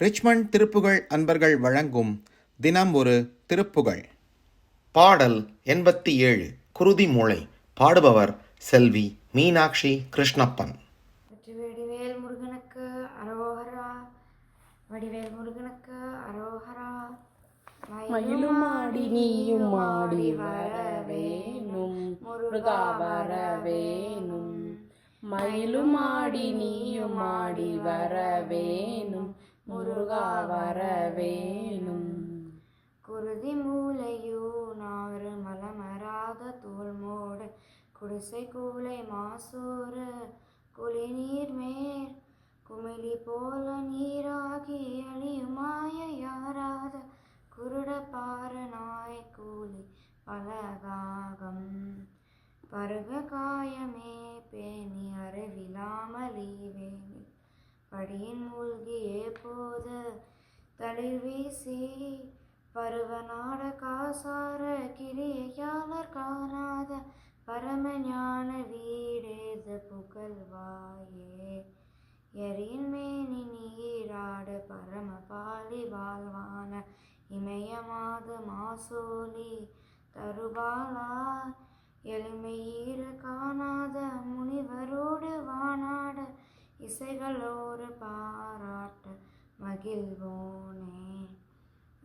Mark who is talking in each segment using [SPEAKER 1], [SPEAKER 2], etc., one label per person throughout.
[SPEAKER 1] Richmond Thiruppugazh அன்பர்கள் வழங்கும் தினம் ஒரு திருப்புகழ். பாடல் 87 குருதி மூளை. பாடுபவர் செல்வி மீனாட்சி கிருஷ்ணப்பன்.
[SPEAKER 2] வடிவேல் முருகனுக்கு அரோகரா, வடிவேல் முருகனுக்கு அரோகரா.
[SPEAKER 3] மயிலுமாடி நீயும் மாடி வரவேணும் முருகா வரவேணும். மயிலுமாடி நீயும் மாடி வரவேணும் முருகா வரவேணும்.
[SPEAKER 2] குருதி மூளையூனாறு மலமராத தோல்மோட குடிசை கூலை மாசோறு குளிநீர் மேற் குமிழி போல நீராகி அழியுமாய யாராத குருட பார நாய் கூலி பலகாகம் பருக காயமே பேணி அறிவிலாமலீவேணி படியின் மூழ்கியே போது தளிர் வீசி பருவநாட காசார கிளியாளர் காணாத பரமஞான வீடேது புகழ்வாயே. எரியின் மேனி நீராட பரம பாலி வாழ்வான இமயமாது மாசோலி தருபாலா எளிமையீர காணாத முனிவரோடு வானாட இசைகளோடு பாராட்ட மகிழ்வோனே.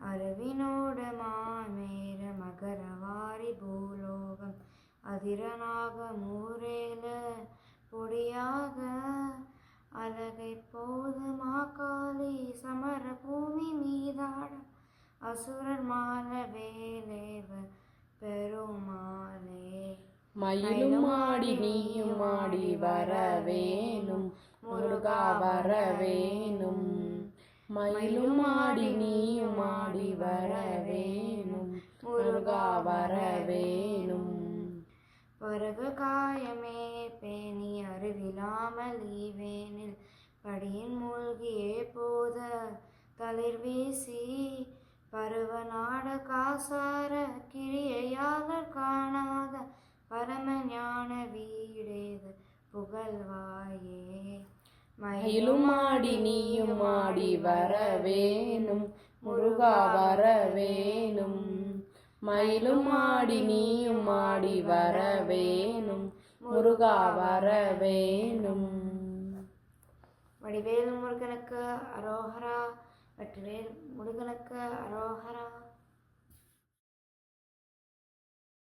[SPEAKER 2] அருவினோடு மாமேர மகரவாரி பூலோகம் அதிரனாக மூரேல பொடியாக அழகை போது மாகாளி சமர பூமி மீதாட அசுரர் மால வேலேவ பெருமாளே.
[SPEAKER 3] மயிலுமாடி நீயும் மாடி வரவேணும் முருகா வரவேணும். மயிலுமாடி நீயும் மாடி வரவேணும் முருகா வரவேணும்.
[SPEAKER 2] பருக காயமே பேணி அறிவிலாமலீவேனில் படியின் மூழ்கியே போத தளிர் வீசி பருவநாட காசார கிளியாளர் காணாத பரமஞான வீடேது புகழ்வாயே.
[SPEAKER 3] மயிலுமாடி நீயும் மாடி வரவேணும் முருகா வரவேணும். மயிலுமாடி நீயும் மாடி வரவேணும் முருகா வரவேணும்.
[SPEAKER 2] வடிவேல் முருகனுக்கு அரோகரா, வெற்றிவேல் முருகனுக்கு அரோகரா.